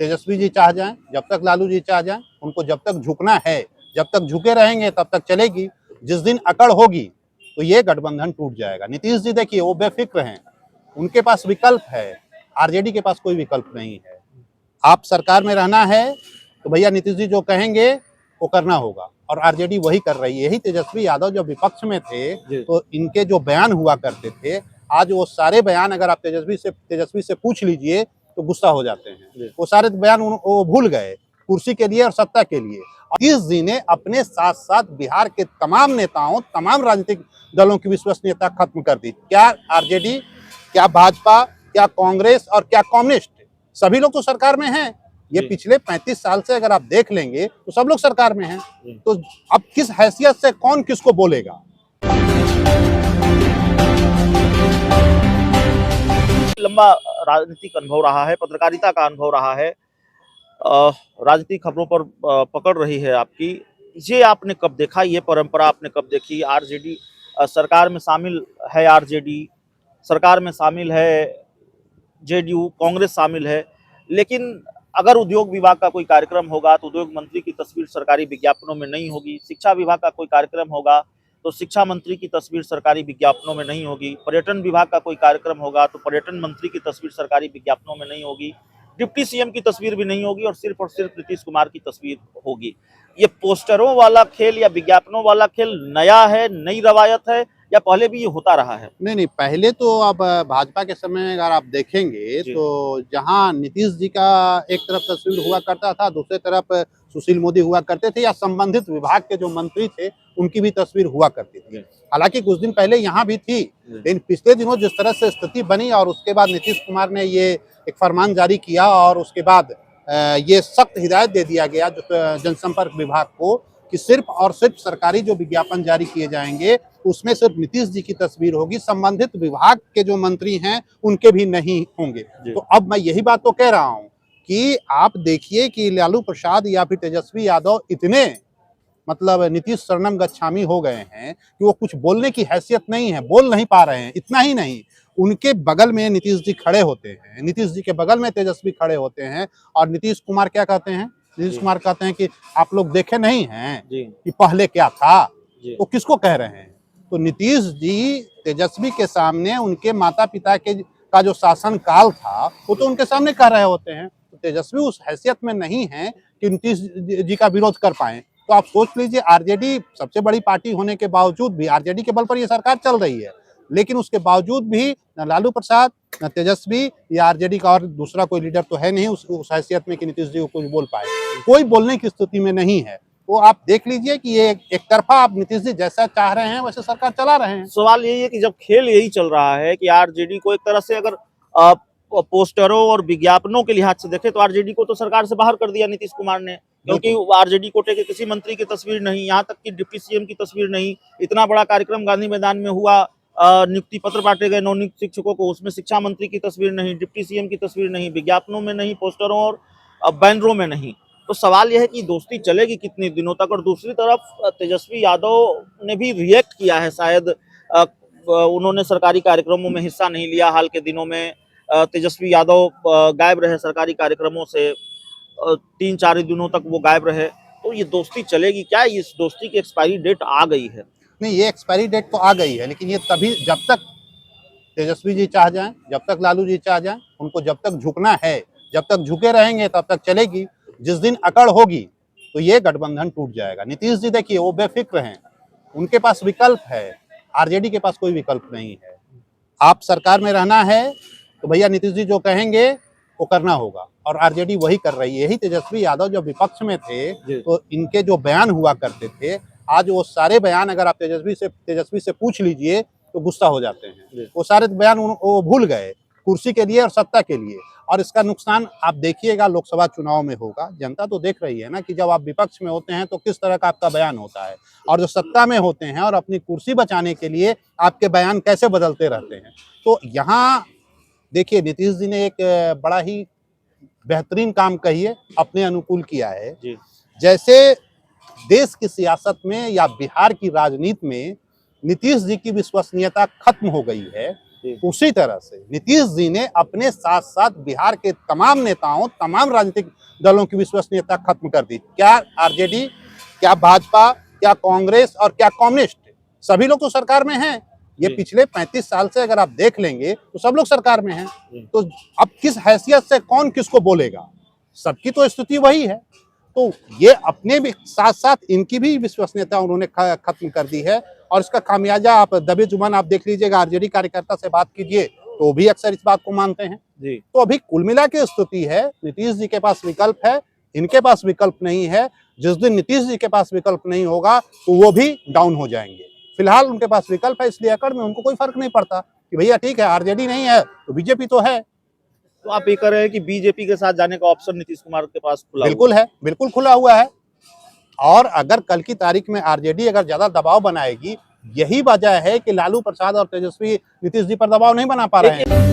तेजस्वी जी चाह जाएं, जब तक लालू जी चाह जाएं, उनको जब तक झुकना है, जब तक झुके रहेंगे तब तक चलेगी। जिस दिन अकड़ होगी तो ये गठबंधन टूट जाएगा। नीतीश जी देखिए वो बेफिक्र हैं, उनके पास विकल्प है, आरजेडी के पास कोई विकल्प नहीं है। आप सरकार में रहना है तो भैया नीतीश जी जो कहेंगे वो करना होगा, और आरजेडी वही कर रही है। यही तेजस्वी यादव जब विपक्ष में थे तो इनके जो बयान हुआ करते थे, आज वो सारे बयान अगर आप तेजस्वी से पूछ लीजिए तो गुस्सा हो जाते हैं। वो सारे बयान वो भूल गए कुर्सी के लिए और सत्ता के लिए। नीतीश जी ने अपने साथ साथ बिहार के तमाम नेताओं, तमाम राजनीतिक दलों की विश्वसनीयता खत्म कर दी। क्या आरजेडी, क्या भाजपा, क्या कांग्रेस और क्या कम्युनिस्ट, सभी लोग तो सरकार में हैं। ये पिछले 35 साल से अगर आप देख लेंगे तो सब लोग सरकार में हैं। तो अब किस हैसियत से कौन किसको बोलेगा? लंबा राजनीतिक अनुभव रहा है, पत्रकारिता का अनुभव रहा है, राजनीतिक खबरों पर पकड़ रही है आपकी। ये आपने कब देखा, ये परंपरा आपने कब देखी? आरजेडी सरकार में शामिल है, आरजेडी सरकार में शामिल है, जेडीयू, कांग्रेस शामिल है, लेकिन अगर उद्योग विभाग का कोई कार्यक्रम होगा तो उद्योग मंत्री की तस्वीर सरकारी विज्ञापनों में नहीं होगी। शिक्षा विभाग का कोई कार्यक्रम होगा तो शिक्षा मंत्री की तस्वीर सरकारी विज्ञापनों में नहीं होगी। पर्यटन विभाग का कोई कार्यक्रम होगा तो पर्यटन मंत्री की तस्वीर सरकारी विज्ञापनों में नहीं होगी। डिप्टी सीएम की तस्वीर भी नहीं होगी और सिर्फ नीतीश कुमार की तस्वीर होगी। ये पोस्टरों वाला खेल या विज्ञापनों वाला खेल नया है, नई रवायत है, या पहले भी ये होता रहा है? नहीं, पहले तो अब भाजपा के समय में अगर आप देखेंगे तो जहां नीतीश जी का एक तरफ तस्वीर हुआ करता था, दूसरी तरफ सुशील मोदी हुआ करते थे, या संबंधित विभाग के जो मंत्री थे उनकी भी तस्वीर हुआ करती थी। हालांकि कुछ दिन पहले यहाँ भी थी, लेकिन पिछले दिनों जिस तरह से स्थिति बनी और उसके बाद नीतीश कुमार ने ये एक फरमान जारी किया और उसके बाद ये सख्त हिदायत दे दिया गया जो जनसंपर्क विभाग को कि सिर्फ और सिर्फ सरकारी जो विज्ञापन जारी किए जाएंगे उसमें सिर्फ नीतीश जी की तस्वीर होगी, संबंधित विभाग के जो मंत्री हैं उनके भी नहीं होंगे। तो अब मैं यही बात तो कह रहा हूं कि आप देखिए कि लालू प्रसाद या फिर तेजस्वी यादव इतने मतलब नीतीश शरणम गच्छामी हो गए हैं कि वो कुछ बोलने की हैसियत नहीं है, बोल नहीं पा रहे हैं। इतना ही नहीं, उनके बगल में नीतीश जी खड़े होते हैं, नीतीश जी के बगल में तेजस्वी खड़े होते हैं और नीतीश कुमार क्या कहते हैं? नीतीश कुमार कहते हैं कि आप लोग देखे नहीं हैं कि पहले क्या था। तो किसको कह रहे हैं? तो नीतीश जी तेजस्वी के सामने उनके माता पिता के का जो शासन काल था वो तो उनके सामने कह रहे होते हैं। तो तेजस्वी उस हैसियत में नहीं है कि नीतीश जी का विरोध कर पाए। तो आप सोच लीजिए, आरजेडी सबसे बड़ी पार्टी होने के बावजूद भी, आरजेडी के बल पर ये सरकार चल रही है, लेकिन उसके बावजूद भी न लालू प्रसाद, न तेजस्वी या आरजेडी का और दूसरा कोई लीडर तो है नहीं उस हैसियत में कि नीतीश जी को कुछ बोल पाए। कोई बोलने की स्थिति में नहीं है। वो आप देख लीजिए कि ये एक तरफा आप नीतीश जी जैसा चाह रहे हैं वैसे सरकार चला रहे हैं। सवाल यही है कि जब खेल यही चल रहा है कि आरजेडी को एक तरह से अगर पोस्टरों और विज्ञापनों के लिहाज से देखे तो आरजेडी को तो सरकार से बाहर कर दिया नीतीश कुमार ने, क्योंकि आरजेडी कोटे के किसी मंत्री की तस्वीर नहीं, यहाँ तक कि डिप्टी सीएम की तस्वीर नहीं। इतना बड़ा कार्यक्रम गांधी मैदान में हुआ, नियुक्ति पत्र बांटे गए नवनियुक्त शिक्षकों को, उसमें शिक्षा मंत्री की तस्वीर नहीं, डिप्टी सीएम की तस्वीर नहीं, विज्ञापनों में नहीं, पोस्टरों और बैनरों में नहीं। तो सवाल यह है कि दोस्ती चलेगी कितने दिनों तक? और दूसरी तरफ तेजस्वी यादव ने भी रिएक्ट किया है, शायद उन्होंने सरकारी कार्यक्रमों में हिस्सा नहीं लिया। हाल के दिनों में तेजस्वी यादव गायब रहे सरकारी कार्यक्रमों से, 3-4 दिनों तक वो गायब रहे। तो ये दोस्ती चलेगी क्या? इस दोस्ती की एक्सपायरी डेट आ गई है। नहीं, ये एक्सपायरी डेट तो आ गई है, लेकिन ये तभी जब तक तेजस्वी जी चाह जाएं, जब तक लालू जी चाह जाएं, उनको जब तक झुकना है, जब तक झुके रहेंगे तब तक चलेगी। जिस दिन अकड़ होगी तो ये गठबंधन टूट जाएगा। नीतीश जी देखिए वो बेफिक्र हैं, उनके पास विकल्प है, आरजेडी के पास कोई विकल्प नहीं है। आप सरकार में रहना है तो भैया नीतीश जी जो कहेंगे वो करना होगा, और आरजेडी वही कर रही है। यही तेजस्वी यादव जब विपक्ष में थे तो इनके जो बयान हुआ करते थे, आज वो सारे बयान अगर आप तेजस्वी से पूछ लीजिए तो गुस्सा हो जाते हैं। वो सारे बयान वो भूल गए कुर्सी के लिए और सत्ता के लिए। और इसका नुकसान आप देखिएगा लोकसभा चुनाव में होगा। जनता तो देख रही है ना कि जब आप विपक्ष में होते हैं तो किस तरह का आपका बयान होता है, और जो सत्ता में होते हैं और अपनी कुर्सी बचाने के लिए आपके बयान कैसे बदलते रहते हैं। तो यहाँ देखिए नीतीश जी ने एक बड़ा ही बेहतरीन काम कहिए अपने अनुकूल किया है। जैसे देश की सियासत में या बिहार की राजनीति में नीतीश जी की विश्वसनीयता खत्म हो गई है, जी। उसी तरह से नीतीश जी ने अपने साथ साथ बिहार के तमाम नेताओं, तमाम राजनीतिक दलों की विश्वसनीयता खत्म कर दी। क्या आरजेडी, क्या भाजपा, क्या कांग्रेस और क्या कम्युनिस्ट, सभी लोग तो सरकार में हैं। ये जी। पिछले 35 साल से अगर आप देख लेंगे तो सब लोग सरकार में हैं। जी। तो अब किस हैसियत से कौन किसको बोलेगा? सबकी तो स्थिति वही है। तो ये अपने भी साथ साथ इनकी भी विश्वसनीयता उन्होंने खत्म कर दी है, और इसका खामियाजा आप दबे जुबान आप देख लीजिएगा, आरजेडी कार्यकर्ता से बात कीजिए तो वो भी अक्सर इस बात को मानते हैं। जी। तो अभी कुल मिला के स्थिति है, नीतीश जी के पास विकल्प है, इनके पास विकल्प नहीं है। जिस दिन नीतीश जी के पास विकल्प नहीं होगा तो वो भी डाउन हो जाएंगे। फिलहाल उनके पास विकल्प है, इसलिए अकड़ में उनको कोई फर्क नहीं पड़ता कि भैया ठीक है, आरजेडी नहीं है तो बीजेपी तो है। तो आप ये कह रहे हैं कि बीजेपी के साथ जाने का ऑप्शन नीतीश कुमार के पास खुला हुआ बिल्कुल है, बिल्कुल खुला हुआ है। और अगर कल की तारीख में आरजेडी अगर ज्यादा दबाव बनाएगी, यही वजह है कि लालू प्रसाद और तेजस्वी नीतीश जी पर दबाव नहीं बना पा रहे हैं।